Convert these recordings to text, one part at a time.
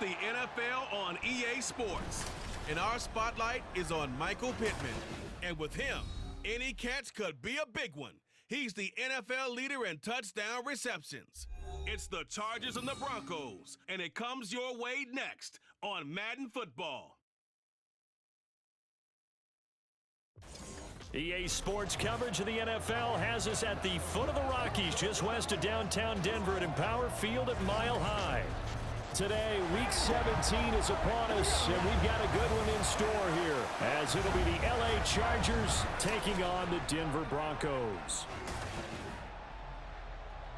the NFL on EA Sports. And our spotlight is on Michael Pittman. And with him, any catch could be a big one. He's the NFL leader in touchdown receptions. It's the Chargers and the Broncos, and it comes your way next on Madden Football. EA Sports coverage of the NFL has us at the foot of the Rockies, just west of downtown Denver at Empower Field at Mile High. Today, Week 17 is upon us, and we've got a good one in store here, as it'll be the LA Chargers taking on the Denver Broncos.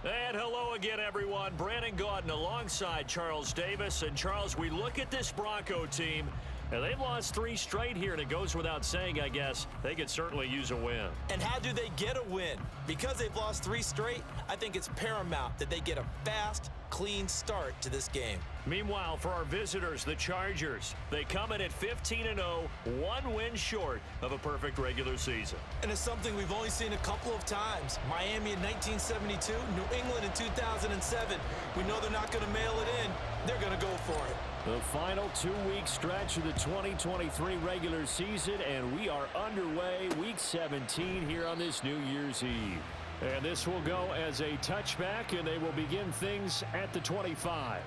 And hello again, everyone. Brandon Gaudin alongside Charles Davis. And Charles, we look at this Bronco team, and they've lost 3 straight here, and it goes without saying, I guess, they could certainly use a win. And how do they get a win? Because they've lost 3 straight, I think it's paramount that they get a fast, clean start to this game. Meanwhile, for our visitors, the Chargers, they come in at 15-0, 1 win short of a perfect regular season. And it's something we've only seen a couple of times. Miami in 1972, New England in 2007. We know they're not going to mail it in. They're going to go for it. The final 2-week stretch of the 2023 regular season, and we are underway Week 17 here on this New Year's Eve. And this will go as a touchback, and they will begin things at the 25.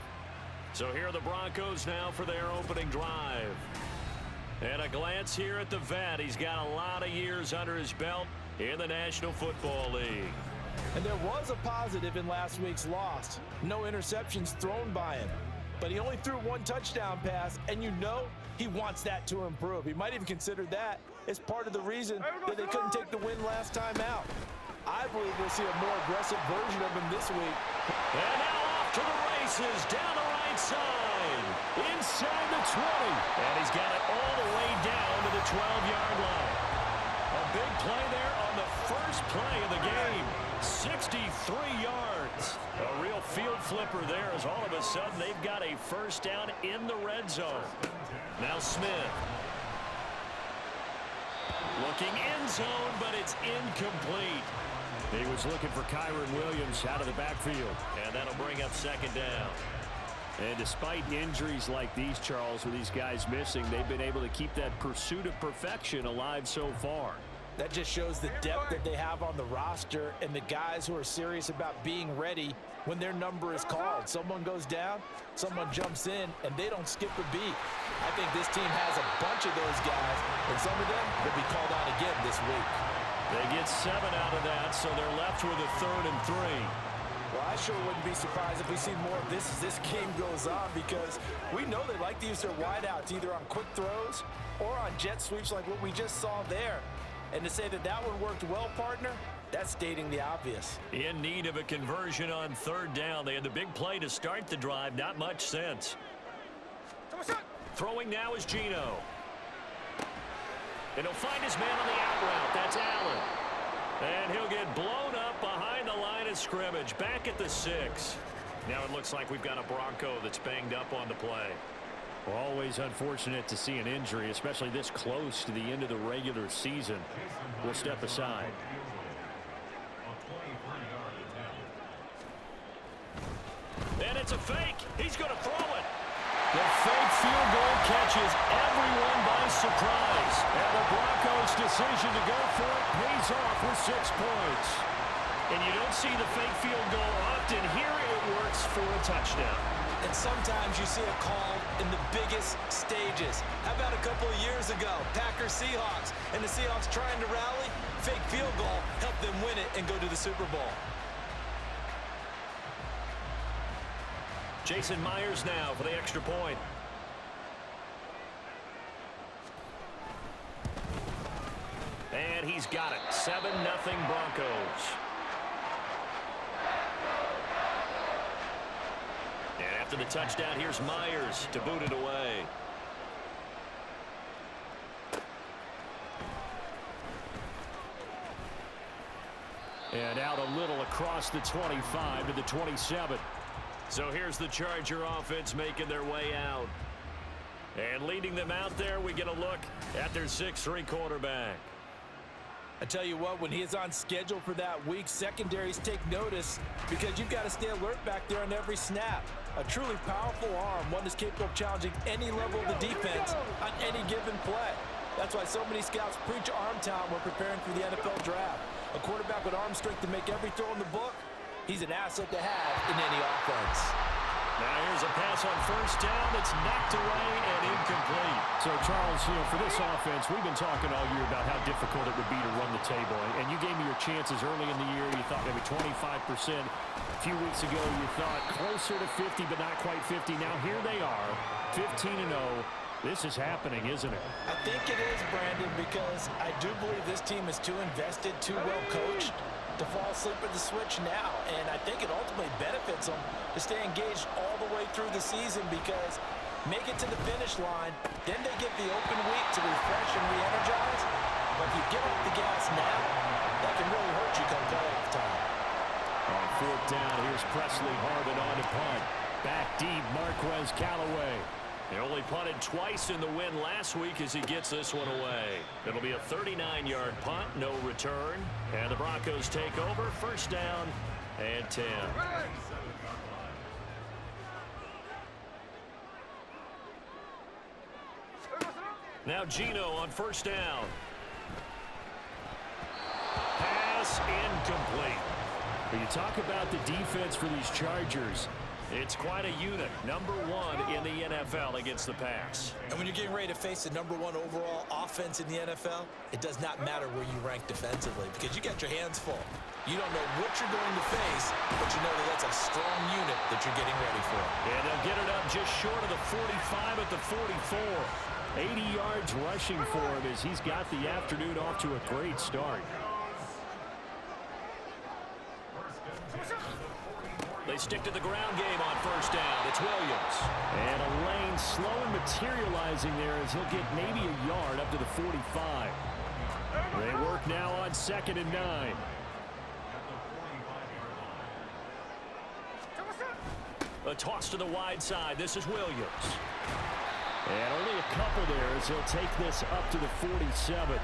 So here are the Broncos now for their opening drive. And a glance here at the vet. He's got a lot of years under his belt in the National Football League. And there was a positive in last week's loss. No interceptions thrown by him. But he only threw 1 touchdown pass, and you know he wants that to improve. He might even consider that as part of the reason that they couldn't take the win last time out. I believe we'll see a more aggressive version of him this week. And now off to the races, down the right side, inside the 20. And he's got it all the way down to the 12-yard line. A big play there on the first play of the game. 63 yards. A real field flipper there as all of a sudden they've got a first down in the red zone. Now Smith. Looking end zone, but it's incomplete. He was looking for Kyron Williams out of the backfield. And that'll bring up second down. And despite injuries like these, Charles, with these guys missing, they've been able to keep that pursuit of perfection alive so far. That just shows the depth that they have on the roster and the guys who are serious about being ready when their number is called. Someone goes down, someone jumps in, and they don't skip a beat. I think this team has a bunch of those guys, and some of them will be called out again this week. They get 7 out of that, so they're left with a 3rd and 3. Well, I sure wouldn't be surprised if we see more of this as this game goes on, because we know they like to use their wideouts either on quick throws or on jet sweeps like what we just saw there. And to say that that one worked well, partner, that's stating the obvious. In need of a conversion on 3rd down. They had the big play to start the drive. Not much sense. Throwing now is Geno. And he'll find his man on the out route. That's Allen. And he'll get blown up behind the line of scrimmage. Back at the 6. Now it looks like we've got a Bronco that's banged up on the play. Well, always unfortunate to see an injury, especially this close to the end of the regular season. We'll step aside. And it's a fake. He's going to throw it. The fake field goal catches everyone by surprise. And the Broncos' decision to go for it pays off with 6 points. And you don't see the fake field goal often. Here it works for a touchdown. And sometimes you see it called in the biggest stages. How about a couple of years ago, Packers-Seahawks, and the Seahawks trying to rally, fake field goal, help them win it and go to the Super Bowl. Jason Myers now for the extra point. And he's got it. 7-0 Broncos. And after the touchdown, here's Myers to boot it away. And out a little across the 25 to the 27. So here's the Charger offense making their way out. And leading them out there, we get a look at their 6'3" quarterback. I tell you what, when he is on schedule for that week, secondaries take notice because you've got to stay alert back there on every snap. A truly powerful arm, one that's capable of challenging any level of the defense on any given play. That's why so many scouts preach arm talent when preparing for the NFL draft. A quarterback with arm strength to make every throw in the book, he's an asset to have in any offense. Now here's a pass on first down that's knocked away and incomplete. So, Charles, for this offense, we've been talking all year about how difficult it would be to run the table. And you gave me your chances early in the year. You thought maybe 25%. A few weeks ago, you thought closer to 50, but not quite 50. Now here they are, 15-0. This is happening, isn't it? I think it is, Brandon, because I do believe this team is too invested, too well coached to fall asleep at the switch now. And I think it ultimately benefits them to stay engaged all the way through the season because make it to the finish line, then they get the open week to refresh and re-energize. But if you get off the gas now, that can really hurt you come playoff time. On fourth down, here's Presley Harvin on to punt. Back deep, Marquez Callaway. They only punted twice in the win last week as he gets this one away. It'll be a 39-yard punt, no return. And the Broncos take over, first down and 10. Now Gino on first down. Pass incomplete. When you talk about the defense for these Chargers, it's quite a unit. Number one in the NFL against the pass. And when you're getting ready to face the #1 overall offense in the NFL, it does not matter where you rank defensively because you got your hands full. You don't know what you're going to face, but you know that that's a strong unit that you're getting ready for. And they'll get it up just short of the 45 at the 44. 80 yards rushing for him as he's got the afternoon off to a great start. They stick to the ground game on first down. It's Williams. And a lane slow and materializing there as he'll get maybe a yard up to the 45. They work now on 2nd and 9. A toss to the wide side. This is Williams. And only a couple there as he'll take this up to the 47.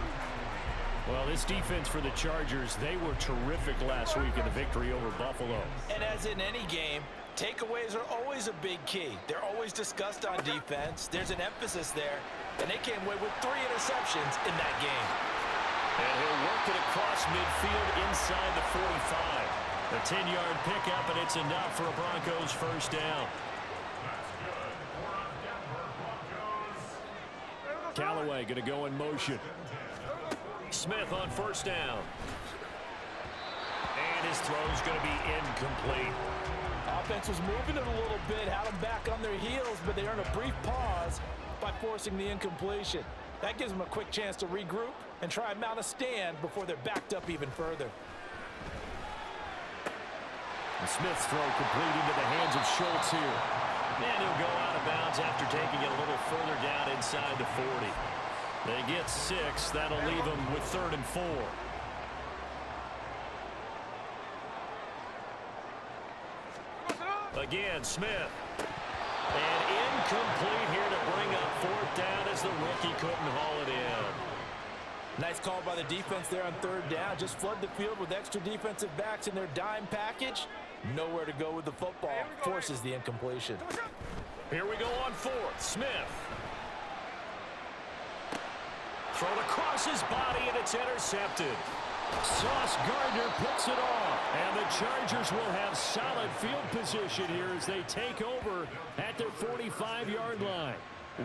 Well, this defense for the Chargers, they were terrific last week in the victory over Buffalo. And as in any game, takeaways are always a big key. They're always discussed on defense. There's an emphasis there. And they came away with 3 interceptions in that game. And he'll work it across midfield inside the 45. A 10-yard pickup, and it's enough for a Broncos first down. Callaway going to go in motion. Smith on first down. And his throw's going to be incomplete. Offense was moving it a little bit, had them back on their heels, but they earned a brief pause by forcing the incompletion. That gives them a quick chance to regroup and try and mount a stand before they're backed up even further. And Smith's throw complete into the hands of Schultz here. And he'll go out of bounds after taking it a little further down inside the 40. They get 6. That'll leave them with 3rd and 4. Again, Smith. And incomplete here to bring up 4th down as the rookie couldn't haul it in. Nice call by the defense there on 3rd down. Just flood the field with extra defensive backs in their dime package. Nowhere to go with the football. Forces the incompletion. Here we go on 4th. Smith. Thrown across his body, and it's intercepted. Sauce Gardner puts it off. And the Chargers will have solid field position here as they take over at their 45-yard line.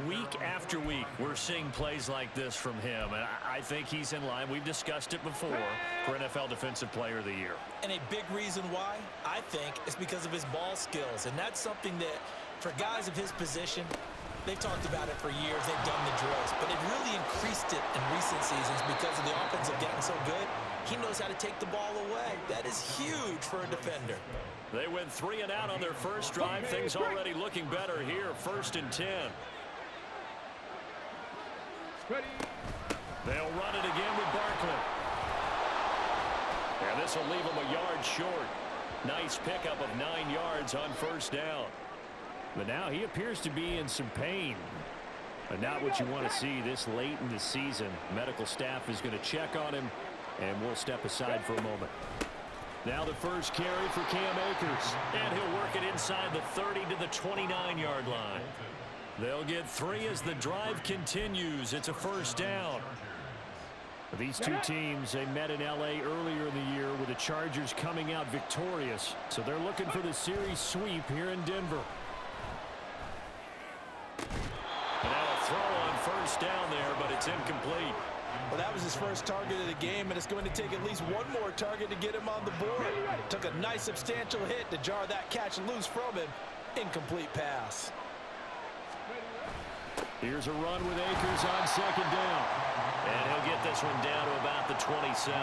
Week after week, we're seeing plays like this from him, and I think he's in line. We've discussed it before for NFL Defensive Player of the Year. And a big reason why, I think, is because of his ball skills. And that's something that, for guys of his position, they've talked about it for years. They've done the drills. But they've really increased it in recent seasons because of the offensive getting so good. He knows how to take the ball away. That is huge for a defender. They went 3 and out on their first drive. Things already looking better here. 1st and 10. They'll run it again with Barkley. And this will leave them a yard short. Nice pickup of 9 yards on 1st down. But now he appears to be in some pain. But not what you want to see this late in the season. Medical staff is going to check on him And we'll step aside for a moment. Now the first carry for Cam Akers. And he'll work it inside the 30 to the 29-yard line. They'll get 3 as the drive continues. It's a first down. These two teams, they met in L.A. earlier in the year with the Chargers coming out victorious. So they're looking for the series sweep here in Denver. And now a throw on first down there, but it's incomplete. Well, that was his first target of the game, and it's going to take at least one more target to get him on the board. Took a nice substantial hit to jar that catch loose from him. Incomplete pass. Here's a run with Akers on second down. And he'll get this one down to about the 27.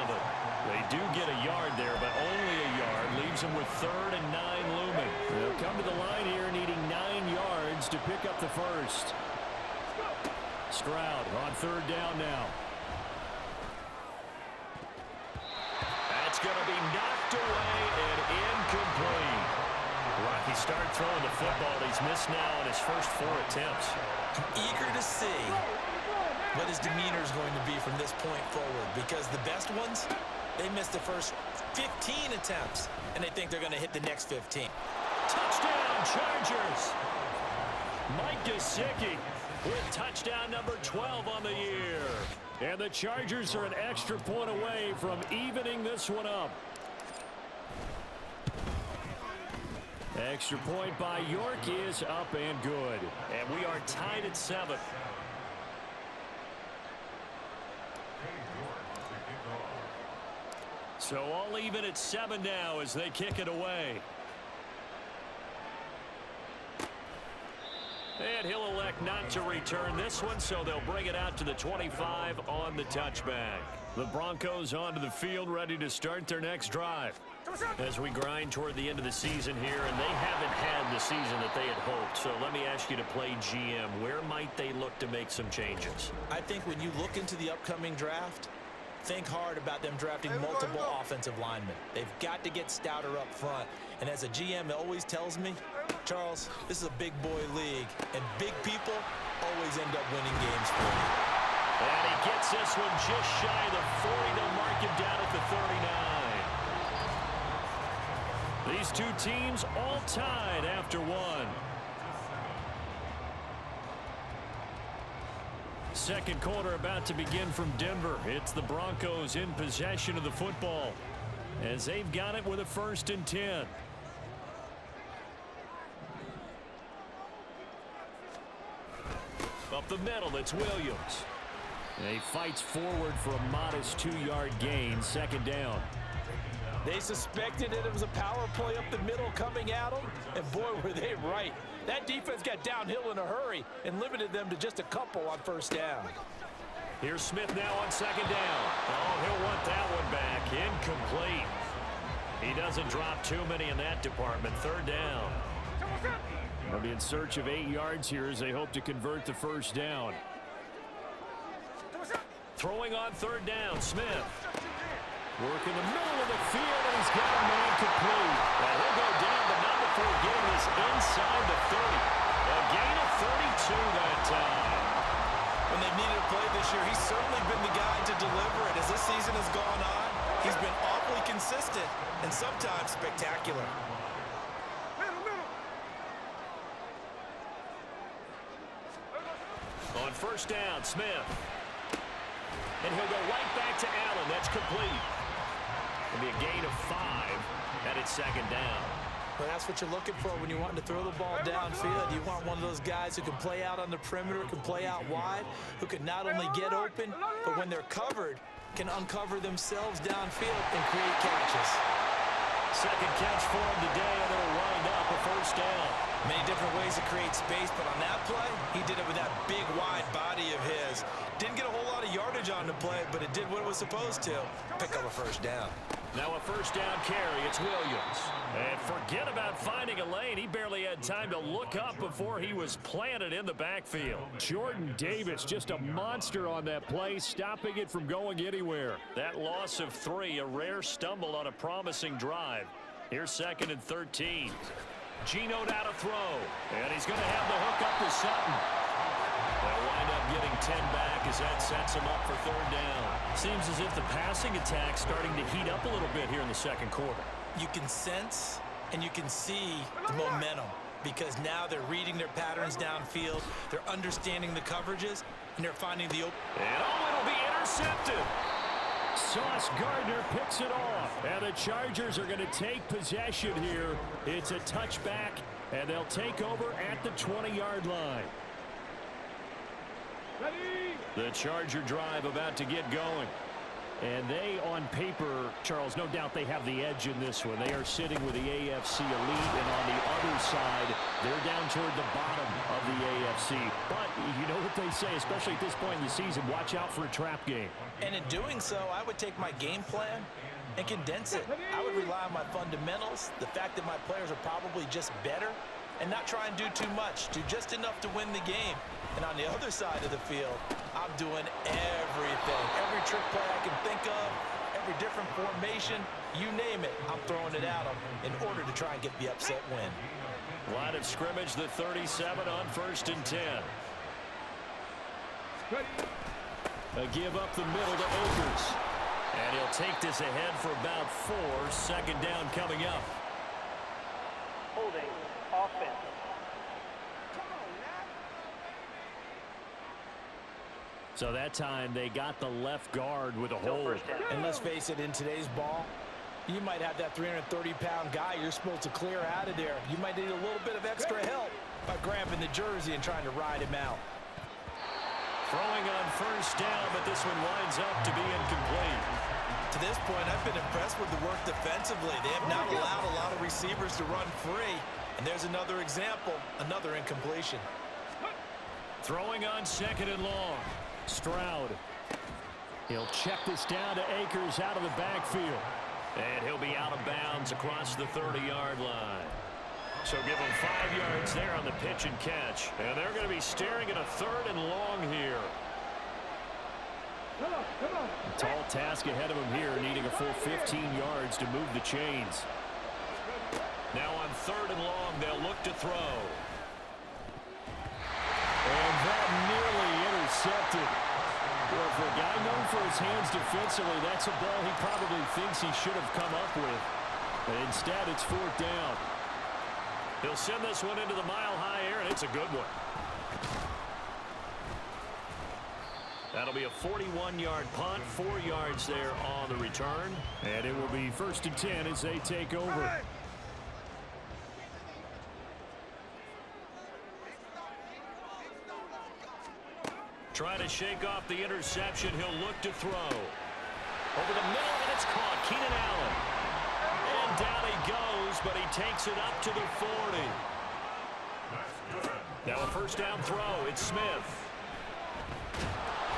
They do get a yard there, but only a yard. Leaves them with 3rd and 9 looming. They'll come to the line here needing 9 yards to pick up the first. Stroud on 3rd down now. That's going to be knocked away and incomplete. Rocky started throwing the football. He's missed now on his first 4 attempts. I'm eager to see what his demeanor is going to be from this point forward, because the best ones, they missed the first 15 attempts, and they think they're going to hit the next 15. Touchdown, Chargers! Mike Gesicki with touchdown number 12 on the year. And the Chargers are an extra point away from evening this one up. Extra point by York is up and good. And we are tied at 7. So all even at 7 now as they kick it away. And he'll elect not to return this one, so they'll bring it out to the 25 on the touchback. The Broncos onto the field, ready to start their next drive. As we grind toward the end of the season here, and they haven't had the season that they had hoped. So let me ask you to play GM. Where might they look to make some changes? I think when you look into the upcoming draft, think hard about them drafting multiple offensive linemen. They've got to get stouter up front. And as a GM always tells me, Charles, this is a big boy league, and big people always end up winning games for you. And he gets this one just shy of the 40. They'll mark him down at the 39. These two teams all tied after 1. Second quarter about to begin from Denver. It's the Broncos in possession of the football as they've got it with a 1st and 10. Up the middle, it's Williams. And he fights forward for a modest 2-yard gain, 2nd down. They suspected that it was a power play up the middle coming at them, and boy, were they right. That defense got downhill in a hurry and limited them to just a couple on 1st down. Here's Smith now on 2nd down. Oh, he'll want that one back. Incomplete. He doesn't drop too many in that department. 3rd down. They'll be in search of 8 yards here as they hope to convert the 1st down. Throwing on 3rd down, Smith. Work in the middle of the field, and he's got a man complete. Well, he'll go down, but not before getting this inside the 30. A gain of 32 that time. When they needed a play this year, he's certainly been the guy to deliver it. As this season has gone on, he's been awfully consistent and sometimes spectacular. On 1st down, Smith. And he'll go right back to Allen. That's complete. It'll be a gain of 5, and it's 2nd down. Well, that's what you're looking for when you want to throw the ball downfield. You want one of those guys who can play out on the perimeter, can play out wide, who can not only get open, but when they're covered, can uncover themselves downfield and create catches. 2nd catch for him today, and it'll wind up a 1st down. Many different ways to create space, but on that play, he did it with that big, wide body of his. Didn't get a whole lot of yardage on the play, but it did what it was supposed to. Pick up a 1st down. Now a 1st down carry. It's Williams. And forget about finding a lane. He barely had time to look up before he was planted in the backfield. Jordan Davis, just a monster on that play, stopping it from going anywhere. That loss of 3, a rare stumble on a promising drive. Here's 2nd and 13. Geno now to throw. And he's going to have the hook up to Sutton. They'll wind up getting and 10 back as that sets them up for third down. Seems as if the passing attack's starting to heat up a little bit here in the second quarter. You can sense and you can see the momentum because now they're reading their patterns downfield, they're understanding the coverages, and they're finding the open. And it'll be intercepted. Sauce Gardner picks it off, and the Chargers are going to take possession here. It's a touchback, and they'll take over at the 20-yard line. The Charger drive about to get going. And they, on paper, Charles, no doubt they have the edge in this one. They are sitting with the AFC elite, and on the other side, they're down toward the bottom of the AFC. But you know what they say, especially at this point in the season, watch out for a trap game. And in doing so, I would take my game plan and condense it. I would rely on my fundamentals, the fact that my players are probably just better, and not try and do too much, do just enough to win the game. And on the other side of the field, I'm doing everything. Every trick play I can think of, every different formation, you name it, I'm throwing it at them in order to try and get the upset win. Line of scrimmage, the 37 on 1st and 10. A give up the middle to Akers. And he'll take this ahead for about 4. Second down coming up. Holding offense. So that time they got the left guard with a hold. And let's face it, in today's ball, you might have that 330-pound guy you're supposed to clear out of there. You might need a little bit of extra help by grabbing the jersey and trying to ride him out. Throwing on 1st down, but this one winds up to be incomplete. To this point, I've been impressed with the work defensively. They have not allowed a lot of receivers to run free. And there's another example, another incompletion. Throwing on 2nd and long. Stroud. He'll check this down to Akers out of the backfield. And he'll be out of bounds across the 30-yard line. So give him 5 yards there on the pitch and catch. And they're going to be staring at a 3rd and long here. A tall task ahead of him here, needing a full 15 yards to move the chains. Now on 3rd and long, they'll look to throw. And that nearly intercepted. Well, for a guy known for his hands defensively, that's a ball he probably thinks he should have come up with. But instead, it's 4th down. He'll send this one into the mile-high air, and it's a good one. That'll be a 41-yard punt, 4 yards there on the return. And it will be 1st and 10 as they take over. Trying to shake off the interception. He'll look to throw. Over the middle, and it's caught. Keenan Allen. And down he goes, but he takes it up to the 40. Now a 1st down throw. It's Smith.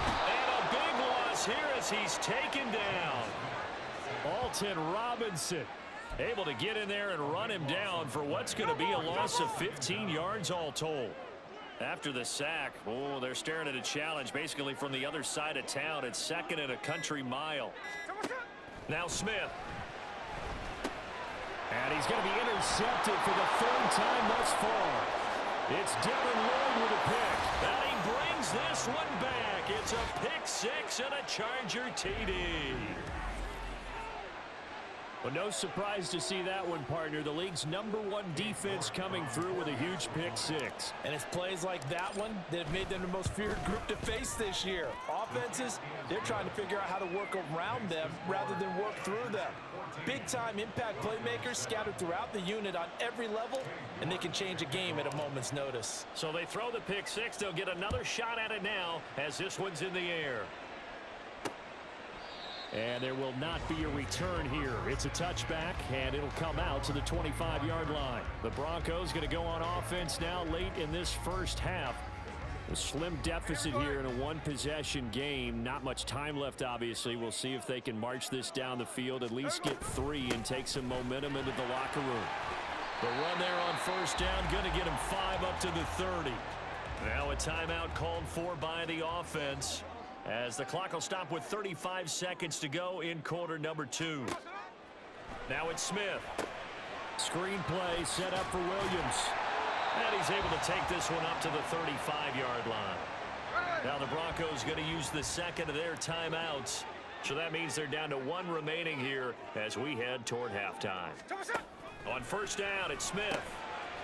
And a big loss here as he's taken down. Alton Robinson able to get in there and run him down for what's going to be a loss of 15 yards all told. After the sack, oh, they're staring at a challenge basically from the other side of town. It's 2nd and a country mile. Now Smith. And he's going to be intercepted for the 3rd time thus far. It's Dylan Lloyd with a pick. And he brings this one back. It's a pick 6 and a Charger TD. Well, no surprise to see that one, partner. The league's #1 defense coming through with a huge pick 6. And it's plays like that one that have made them the most feared group to face this year. Offenses, they're trying to figure out how to work around them rather than work through them. Big-time impact playmakers scattered throughout the unit on every level, and they can change a game at a moment's notice. So they throw the pick 6. They'll get another shot at it now as this one's in the air. And there will not be a return here. It's a touchback, and it'll come out to the 25-yard line. The Broncos going to go on offense now late in this first half. A slim deficit here in a one-possession game. Not much time left, obviously. We'll see if they can march this down the field, at least get 3 and take some momentum into the locker room. The run there on 1st down, going to get him 5 up to the 30. Now a timeout called for by the offense, as the clock will stop with 35 seconds to go in quarter number 2. Now it's Smith. Screen play set up for Williams. And he's able to take this one up to the 35-yard line. Now the Broncos going to use the second of their timeouts. So that means they're down to one remaining here as we head toward halftime. On first down, it's Smith.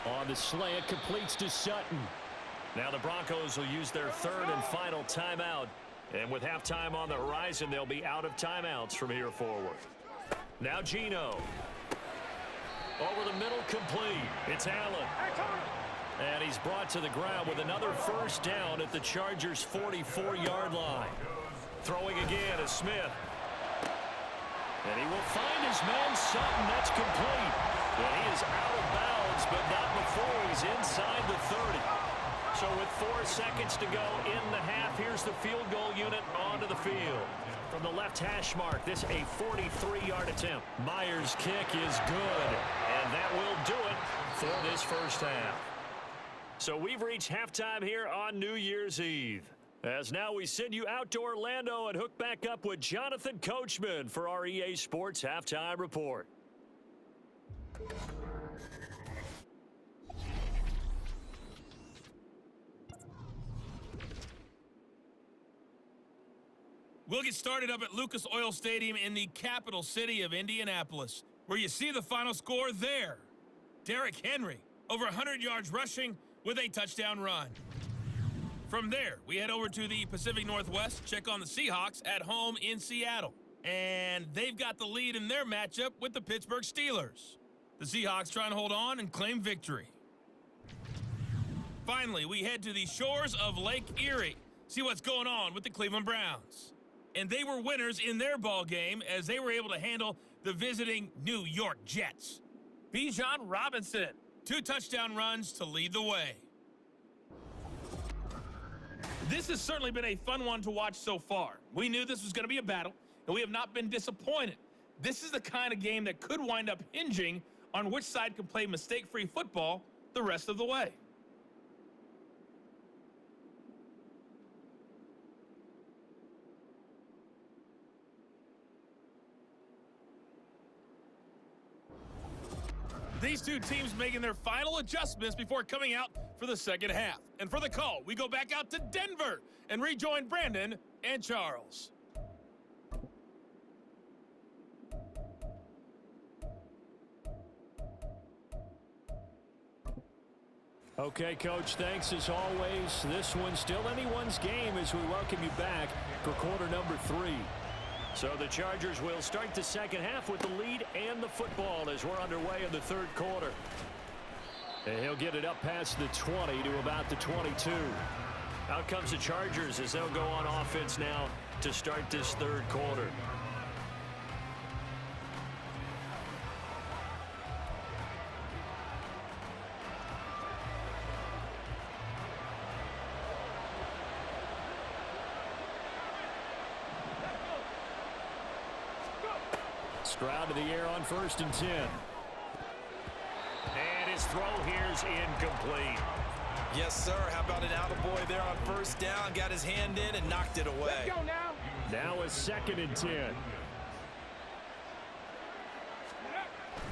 On the slant, completes to Sutton. Now the Broncos will use their third and final timeout. And with halftime on the horizon, they'll be out of timeouts from here forward. Now Geno. Over the middle, complete. It's Allen. And he's brought to the ground with another first down at the Chargers' 44-yard line. Throwing again is Smith. And he will find his man Sutton. That's complete. And he is out of bounds, but not before he's inside the 30. So with 4 seconds to go in the half, here's the field goal unit onto the field. From the left hash mark, this a 43-yard attempt. Myers' kick is good, and that will do it for this first half. So we've reached halftime here on New Year's Eve. As now we send you out to Orlando and hook back up with Jonathan Coachman for our EA Sports Halftime Report. We'll get started up at Lucas Oil Stadium in the capital city of Indianapolis, where you see the final score there. Derrick Henry, over 100 yards rushing with a touchdown run. From there, we head over to the Pacific Northwest, check on the Seahawks at home in Seattle. And they've got the lead in their matchup with the Pittsburgh Steelers. The Seahawks trying to hold on and claim victory. Finally, we head to the shores of Lake Erie, see what's going on with the Cleveland Browns. And they were winners in their ball game as they were able to handle the visiting New York Jets. Bijan Robinson, 2 touchdown runs to lead the way. This has certainly been a fun one to watch so far. We knew this was going to be a battle, and we have not been disappointed. This is the kind of game that could wind up hinging on which side can play mistake-free football the rest of the way. These two teams making their final adjustments before coming out for the second half. And for the call, we go back out to Denver and rejoin Brandon and Charles. Okay, Coach, thanks as always. This one's still anyone's game as we welcome you back for quarter number 3. So the Chargers will start the second half with the lead and the football as we're underway in the third quarter. And he'll get it up past the 20 to about the 22. Out comes the Chargers as they'll go on offense now to start this third quarter. Stroud to the air on 1st and 10. And his throw here's incomplete. Yes, sir. How about an attaboy there on 1st down? Got his hand in and knocked it away. Let's go now. Now a 2nd and 10.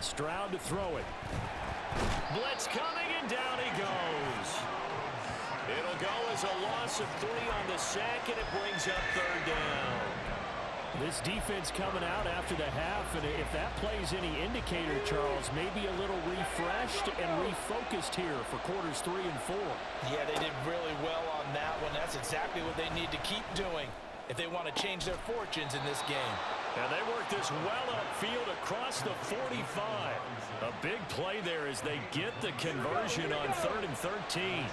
Stroud to throw it. Blitz coming, and down he goes. It'll go as a loss of 3 on the sack, and it brings up 3rd down. This defense coming out after the half, and if that plays any indicator, Charles, maybe a little refreshed and refocused here for quarters 3 and 4. Yeah, they did really well on that one. That's exactly what they need to keep doing if they want to change their fortunes in this game. And they work this well upfield across the 45. A big play there as they get the conversion on 3rd and 13.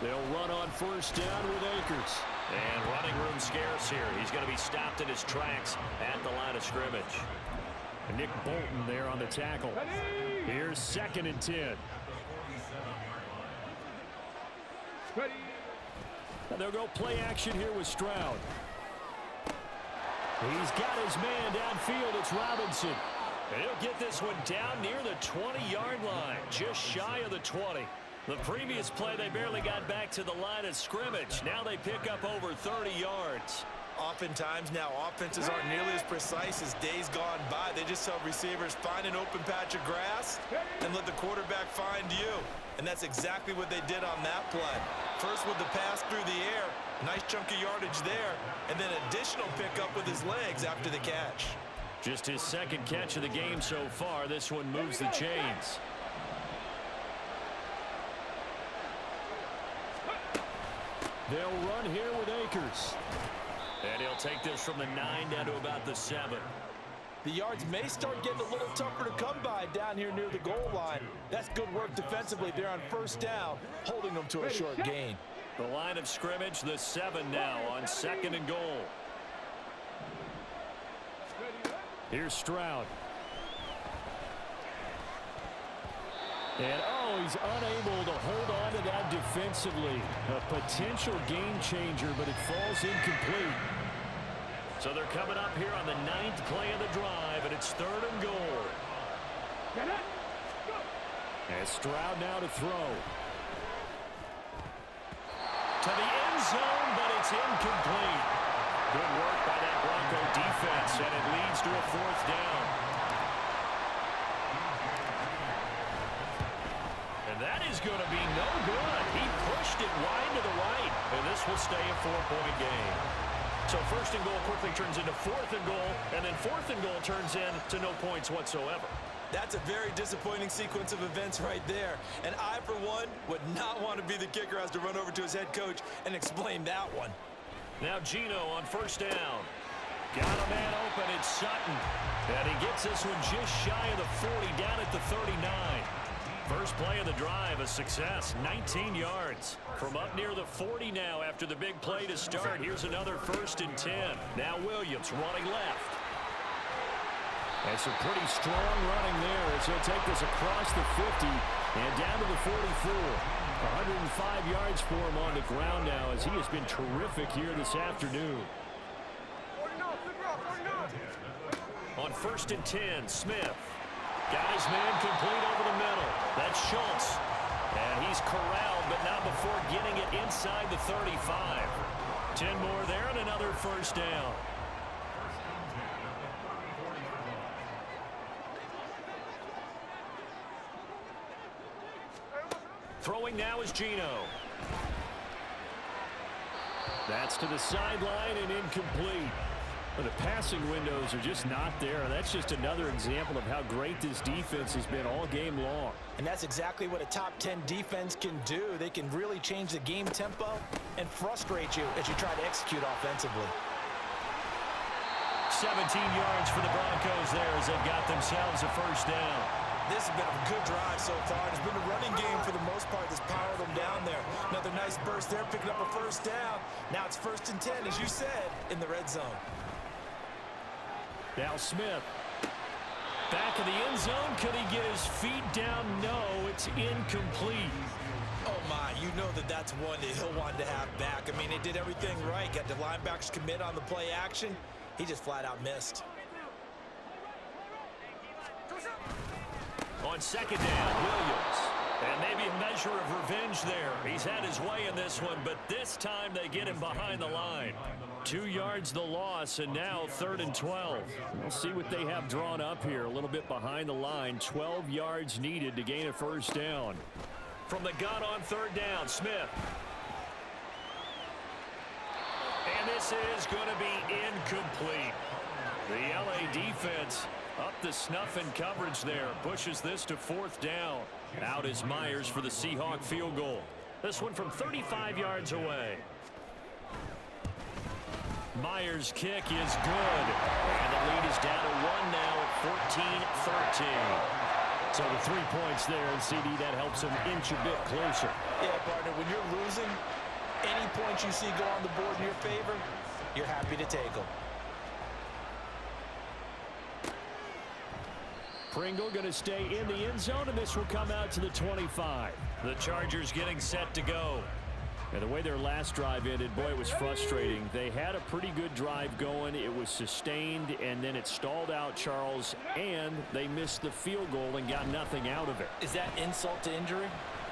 They'll run on 1st down with Akers. And running room scarce here. He's going to be stopped in his tracks at the line of scrimmage. And Nick Bolton there on the tackle. Here's 2nd and 10. Ready. And they'll go play action here with Stroud. He's got his man downfield. It's Robinson. And he'll get this one down near the 20-yard line, just shy of the 20. The previous play, they barely got back to the line of scrimmage. Now they pick up over 30 yards. Oftentimes now, offenses aren't nearly as precise as days gone by. They just tell receivers, find an open patch of grass and let the quarterback find you. And that's exactly what they did on that play. First with the pass through the air, nice chunk of yardage there, and then additional pickup with his legs after the catch. Just his second catch of the game so far. This one moves the chains. They'll run here with Akers. And he'll take this from the 9 down to about the 7. The yards may start getting a little tougher to come by down here near the goal line. That's good work defensively there on first down, holding them to a short gain. The line of scrimmage, the 7 now on 2nd and goal. Here's Stroud. And, he's unable to hold on to that defensively. A potential game changer, but it falls incomplete. So they're coming up here on the 9th play of the drive, and it's 3rd and goal. And Stroud now to throw. To the end zone, but it's incomplete. Good work by that Bronco defense, and it leads to a 4th down. And that is going to be no good. He pushed it wide to the right, and this will stay a 4-point game. So 1st and goal quickly turns into 4th and goal, and then 4th and goal turns into no points whatsoever. That's a very disappointing sequence of events right there. And I, for one, would not want to be the kicker who has to run over to his head coach and explain that one. Now Gino on 1st down. Got a man open, it's Sutton. And he gets this one just shy of the 40, down at the 39. First play of the drive, a success, 19 yards. From up near the 40 now after the big play to start. Here's another 1st and 10. Now Williams running left. And some pretty strong running there as he'll take this across the 50 and down to the 44. 105 yards for him on the ground now as he has been terrific here this afternoon. On 1st and 10, Smith. Got his man complete over the middle. That's Schultz. And he's corralled, but not before getting it inside the 35. 10 more there and another 1st down. Throwing now is Gino. That's to the sideline and incomplete. But the passing windows are just not there. That's just another example of how great this defense has been all game long. And that's exactly what a top 10 defense can do. They can really change the game tempo and frustrate you as you try to execute offensively. 17 yards for the Broncos there as they've got themselves a 1st down. This has been a good drive so far. It's been a running game for the most part that's powered them down there. Another nice burst there, picking up a 1st down. Now it's 1st and 10, as you said, in the red zone. Now Smith. Back of the end zone. Could he get his feet down? No, it's incomplete. Oh, my. You know that's one that he'll want to have back. I mean, he did everything right. Got the linebackers commit on the play action. He just flat out missed. On 2nd down, Williams. And maybe a measure of revenge there. He's had his way in this one, but this time they get him behind the line. 2 yards the loss, and now 3rd and 12. We'll see what they have drawn up here. A little bit behind the line. 12 yards needed to gain a 1st down. From the gun on 3rd down, Smith. And this is going to be incomplete. The LA defense up the snuff in coverage there. Pushes this to 4th down. Out is Myers for the Seahawk field goal. This one from 35 yards away. Myers' kick is good. And the lead is down to 1 now at 14-13. So the 3 points there, and CD, that helps him inch a bit closer. Yeah, partner, when you're losing, any points you see go on the board in your favor, you're happy to take them. Pringle going to stay in the end zone, and this will come out to the 25. The Chargers getting set to go. And the way their last drive ended, boy, it was frustrating. They had a pretty good drive going. It was sustained, and then it stalled out, Charles, and they missed the field goal and got nothing out of it. Is that insult to injury?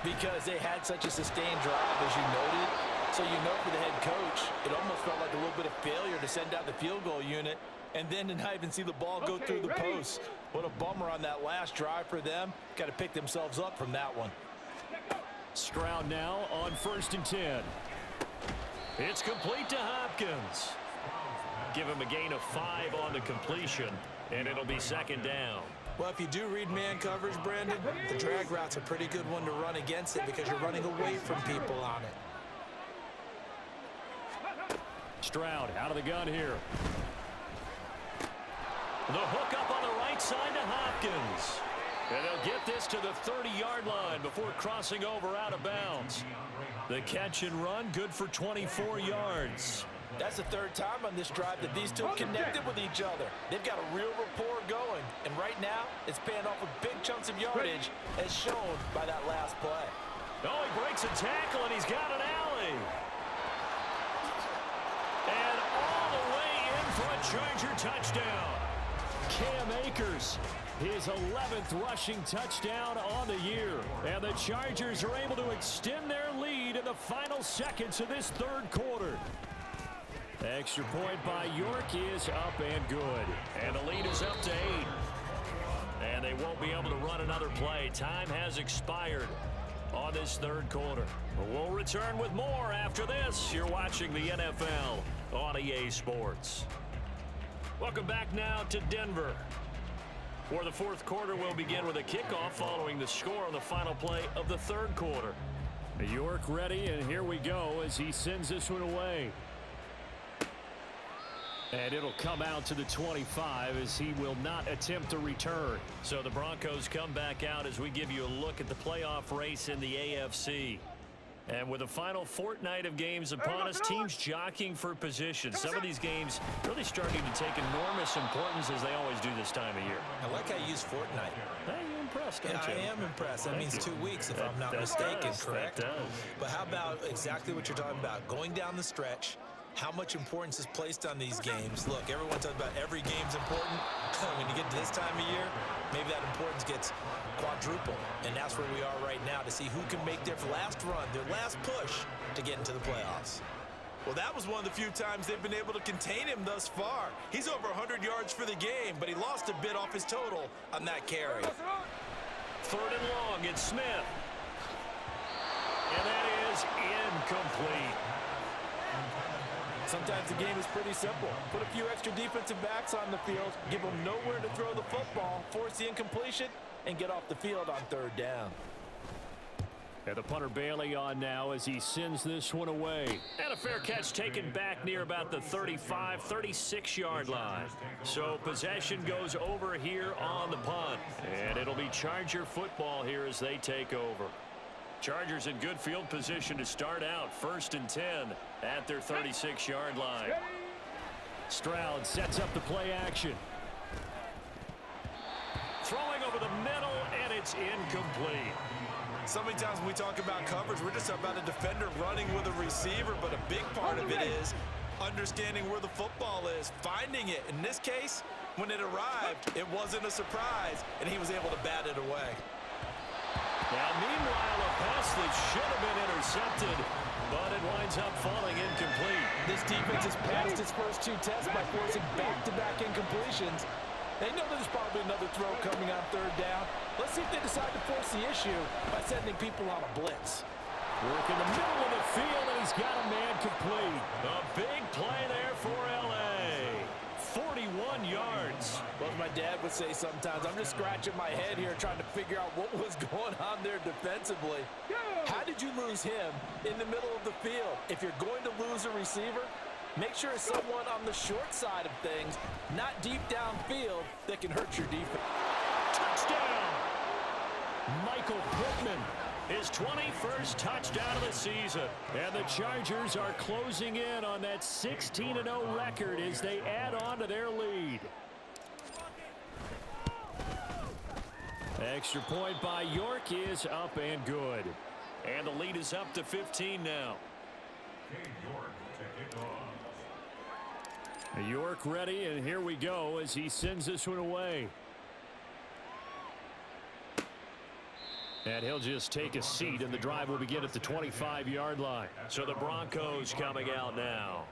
Because they had such a sustained drive, as you noted. So you know for the head coach, it almost felt like a little bit of failure to send out the field goal unit and then to not even see the ball go through the post. What a bummer on that last drive for them. Got to pick themselves up from that one. Stroud now on 1st and 10. It's complete to Hopkins. Give him a gain of 5 on the completion, and it'll be 2nd down. Well, if you do read man coverage, Brandon, the drag route's a pretty good one to run against it because you're running away from people on it. Stroud out of the gun here. The hook up on the right side to Hopkins. And they'll get this to the 30-yard line before crossing over out of bounds. The catch and run, good for 24 yards. That's the 3rd time on this drive that these two have connected with each other. They've got a real rapport going. And right now, it's paying off with big chunks of yardage, as shown by that last play. Oh, he breaks a tackle, and he's got an alley. And all the way in for a Charger touchdown. Cam Akers, his 11th rushing touchdown on the year. And the Chargers are able to extend their lead in the final seconds of this 3rd quarter. Extra point by York is up and good. And the lead is up to 8. And they won't be able to run another play. Time has expired on this 3rd quarter. We'll return with more after this. You're watching the NFL on EA Sports. Welcome back now to Denver. For the 4th quarter, we'll begin with a kickoff following the score on the final play of the 3rd quarter. York ready, and here we go as he sends this one away. And it'll come out to the 25 as he will not attempt a return. So the Broncos come back out as we give you a look at the playoff race in the AFC. And with the final fortnight of games upon us, teams jockeying for position. Some of these games really starting to take enormous importance as they always do this time of year. I like how you use fortnight. Hey, you're impressed, don't you? I am impressed. That means 2 weeks if I'm not mistaken, correct? That does. But how about exactly what you're talking about? Going down the stretch, how much importance is placed on these games. Look, everyone talks about every game's important. When you get to this time of year, maybe that importance gets quadruple. And that's where we are right now to see who can make their last run, their last push to get into the playoffs. Well, that was one of the few times they've been able to contain him thus far. He's over 100 yards for the game, but he lost a bit off his total on that carry. 3rd and long, it's Smith. And that is incomplete. Sometimes the game is pretty simple. Put a few extra defensive backs on the field, give them nowhere to throw the football, force the incompletion, and get off the field on 3rd down. And the punter Bailey on now as he sends this one away. And a fair catch taken back near about the 35, 36-yard line. So possession goes over here on the punt. And it'll be Charger football here as they take over. Chargers in good field position to start out. 1st and 10 at their 36-yard line. Stroud sets up the play action. Throwing over the middle, and it's incomplete. So many times when we talk about coverage, we're just about a defender running with a receiver, but a big part of it is understanding where the football is, finding it. In this case, when it arrived, it wasn't a surprise, and he was able to bat it away. Now, meanwhile, a pass that should have been intercepted, but it winds up falling incomplete. This defense has passed its first 2 tests by forcing back-to-back incompletions. They know there's probably another throw coming on 3rd down. Let's see if they decide to force the issue by sending people on a blitz. Work in the middle of the field, and he's got a man complete. A big play there for L.A. 41 yards. Well, as my dad would say sometimes, I'm just scratching my head here trying to figure out what was going on there defensively. How did you lose him in the middle of the field? If you're going to lose a receiver, make sure it's someone on the short side of things, not deep downfield, that can hurt your defense. Touchdown! Michael Pittman, his 21st touchdown of the season. And the Chargers are closing in on that 16-0 record as they add on to their lead. Extra point by York is up and good. And the lead is up to 15 now. York ready, and here we go as he sends this one away. And he'll just take a seat, and the drive will begin at the 25-yard line. So the Broncos coming out now.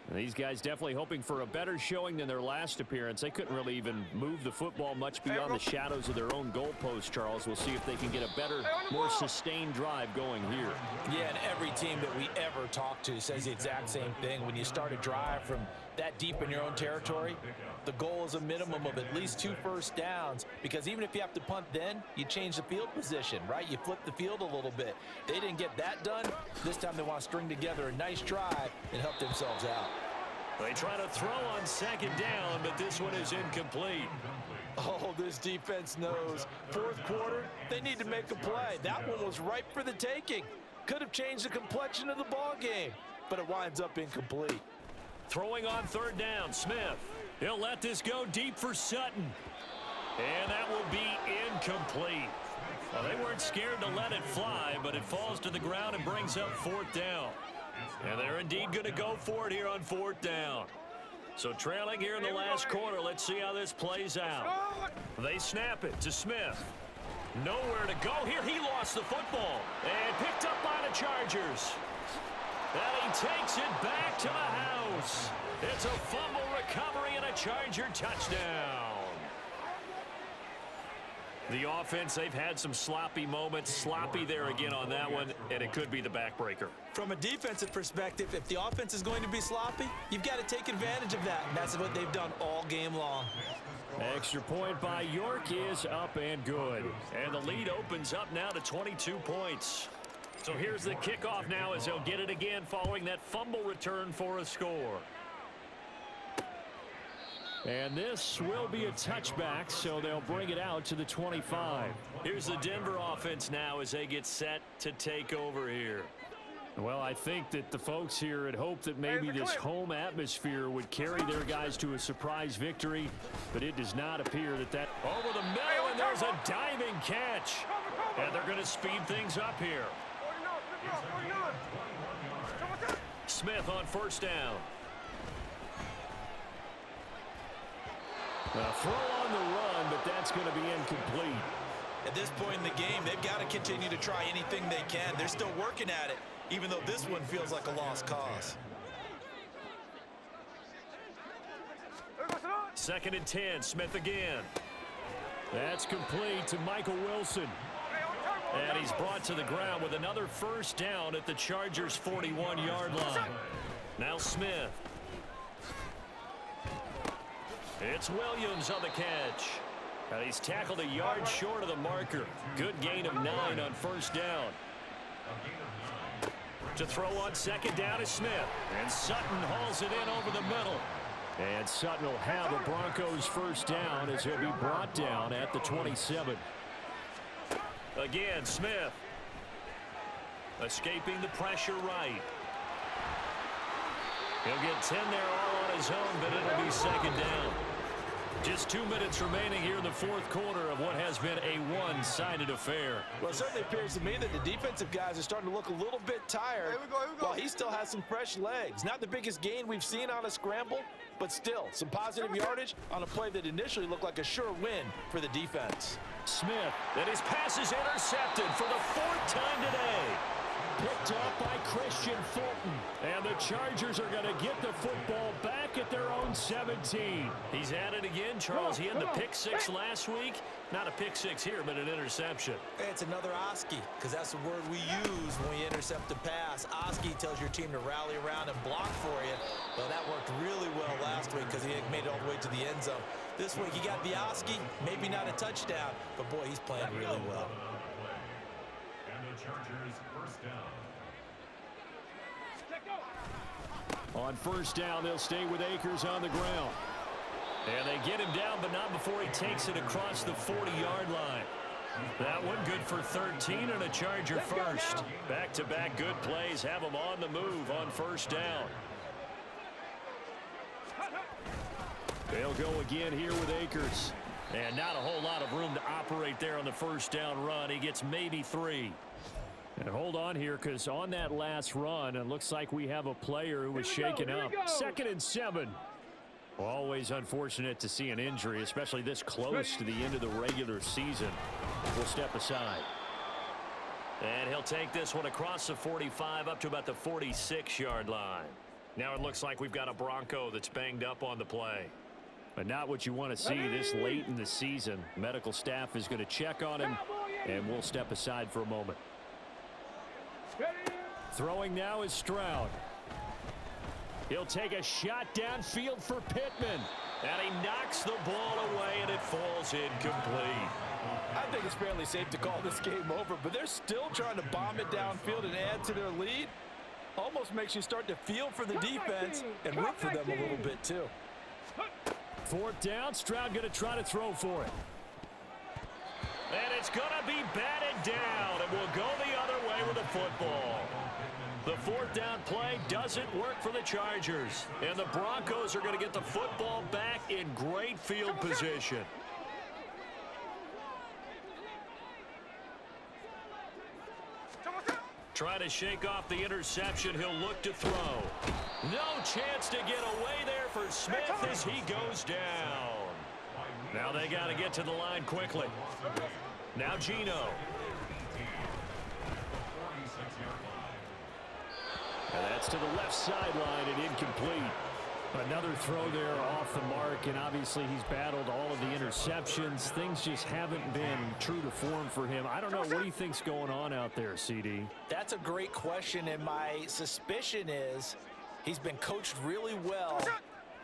And these guys definitely hoping for a better showing than their last appearance. They couldn't really even move the football much beyond the shadows of their own goalpost, Charles. We'll see if they can get a better, more sustained drive going here. Yeah, and every team that we ever talk to says the exact same thing. When you start a drive from that deep in your own territory, the goal is a minimum of at least 2 first downs, because even if you have to punt then, you change the field position, right? You flip the field a little bit. They didn't get that done. This time they want to string together a nice drive and help themselves out. They try to throw on second down, but this one is incomplete. Oh, this defense knows. Fourth quarter, they need to make a play. That one was ripe for the taking. Could have changed the complexion of the ball game, but it winds up incomplete. Throwing on third down, Smith. He'll let this go deep for Sutton. And that will be incomplete. Well, they weren't scared to let it fly, but it falls to the ground and brings up fourth down. And they're indeed going to go for it here on fourth down. So trailing here in the last quarter, let's see how this plays out. They snap it to Smith. Nowhere to go here. He lost the football and picked up by the Chargers. And he takes it back to the house. It's a fumble recovery and a Charger touchdown. The offense, they've had some sloppy moments. Sloppy there again on that one, and it could be the backbreaker. From a defensive perspective, if the offense is going to be sloppy, you've got to take advantage of that, and that's what they've done all game long. Extra point by York is up and good. And the lead opens up now to 22 points. So here's the kickoff now as they'll get it again following that fumble return for a score. And this will be a touchback, so they'll bring it out to the 25. Here's the Denver offense now as they get set to take over here. Well, I think that the folks here had hoped that maybe this home atmosphere would carry their guys to a surprise victory, but it does not appear that over the middle, and there's a diving catch. And they're going to speed things up here. Smith on first down. A throw on the run, but that's going to be incomplete. At this point in the game, they've got to continue to try anything they can. They're still working at it, even though this one feels like a lost cause. 2nd and 10, Smith again. That's complete to Michael Wilson. And he's brought to the ground with another first down at the Chargers' 41-yard line. Now Smith. It's Williams on the catch. And he's tackled a yard short of the marker. Good gain of 9 on first down. To throw on second down is Smith. And Sutton hauls it in over the middle. And Sutton will have a Broncos first down as he'll be brought down at the 27. Again, Smith. Escaping the pressure right. He'll get 10 there all on his own, but it'll be second down. Just 2 minutes remaining here in the fourth quarter of what has been a one-sided affair. Well, it certainly appears to me that the defensive guys are starting to look a little bit tired. Here we go. While he still has some fresh legs. Not the biggest gain we've seen on a scramble, but still some positive yardage on a play that initially looked like a sure win for the defense. Smith, and his pass is intercepted for the 4th time today. Picked up by Christian Fulton. And the Chargers are going to get the football back at their own 17. He's at it again, Charles. He had the pick 6 last week. Not a pick 6 here, but an interception. It's another Oski, because that's the word we use when we intercept a pass. Oski tells your team to rally around and block for you. Well, that worked really well last week because he made it all the way to the end zone. This week he got the Oski, maybe not a touchdown, but boy, he's playing really well. And the Chargers first down. On first down, they'll stay with Akers on the ground. And they get him down, but not before he takes it across the 40-yard line. That one good for 13 and a Charger first. Back-to-back good plays have him on the move on first down. They'll go again here with Akers. And not a whole lot of room to operate there on the first down run. He gets maybe 3. And hold on here, because on that last run, it looks like we have a player who was shaken up. 2nd and 7. Always unfortunate to see an injury, especially this close to the end of the regular season. We'll step aside. And he'll take this one across the 45 up to about the 46-yard line. Now it looks like we've got a Bronco that's banged up on the play. But not what you want to see this late in the season. Medical staff is going to check on him, and we'll step aside for a moment. Throwing now is Stroud. He'll take a shot downfield for Pittman. And he knocks the ball away, and it falls incomplete. I think it's fairly safe to call this game over, but they're still trying to bomb it downfield and add to their lead. Almost makes you start to feel for the defense and root for them a little bit, too. 4th down, Stroud going to try to throw for it. And it's going to be batted down, and we'll go the other way with the football. The 4th down play doesn't work for the Chargers, and the Broncos are going to get the football back in great field position. Trying to shake off the interception. He'll look to throw. No chance to get away there for Smith as he goes down. Now they got to get to the line quickly. Now Geno. And that's to the left sideline and incomplete. Another throw there off the mark, and obviously he's battled all of the interceptions. Things just haven't been true to form for him. I don't know. What do you think's going on out there, CD? That's a great question, and my suspicion is he's been coached really well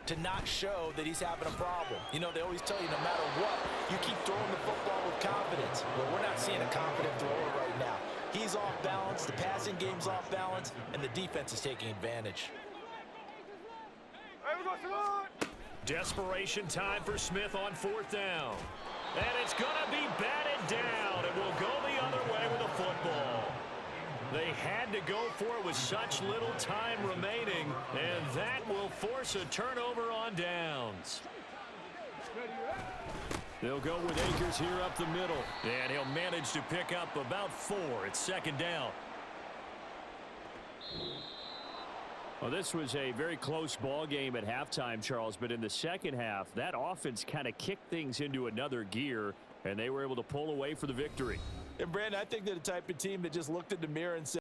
to not show that he's having a problem. You know, they always tell you no matter what, you keep throwing the football with confidence. Well, we're not seeing a confident thrower right now. He's off balance, the passing game's off balance, and the defense is taking advantage. Desperation time for Smith on 4th down. And it's going to be batted down, and we'll go the other way with the football. They had to go for it with such little time remaining, and that will force a turnover on downs. They'll go with Akers here up the middle, and he'll manage to pick up about 4. It's 2nd down. Well, this was a very close ball game at halftime, Charles, but in the second half, that offense kind of kicked things into another gear, and they were able to pull away for the victory. And, Brandon, I think they're the type of team that just looked in the mirror and said,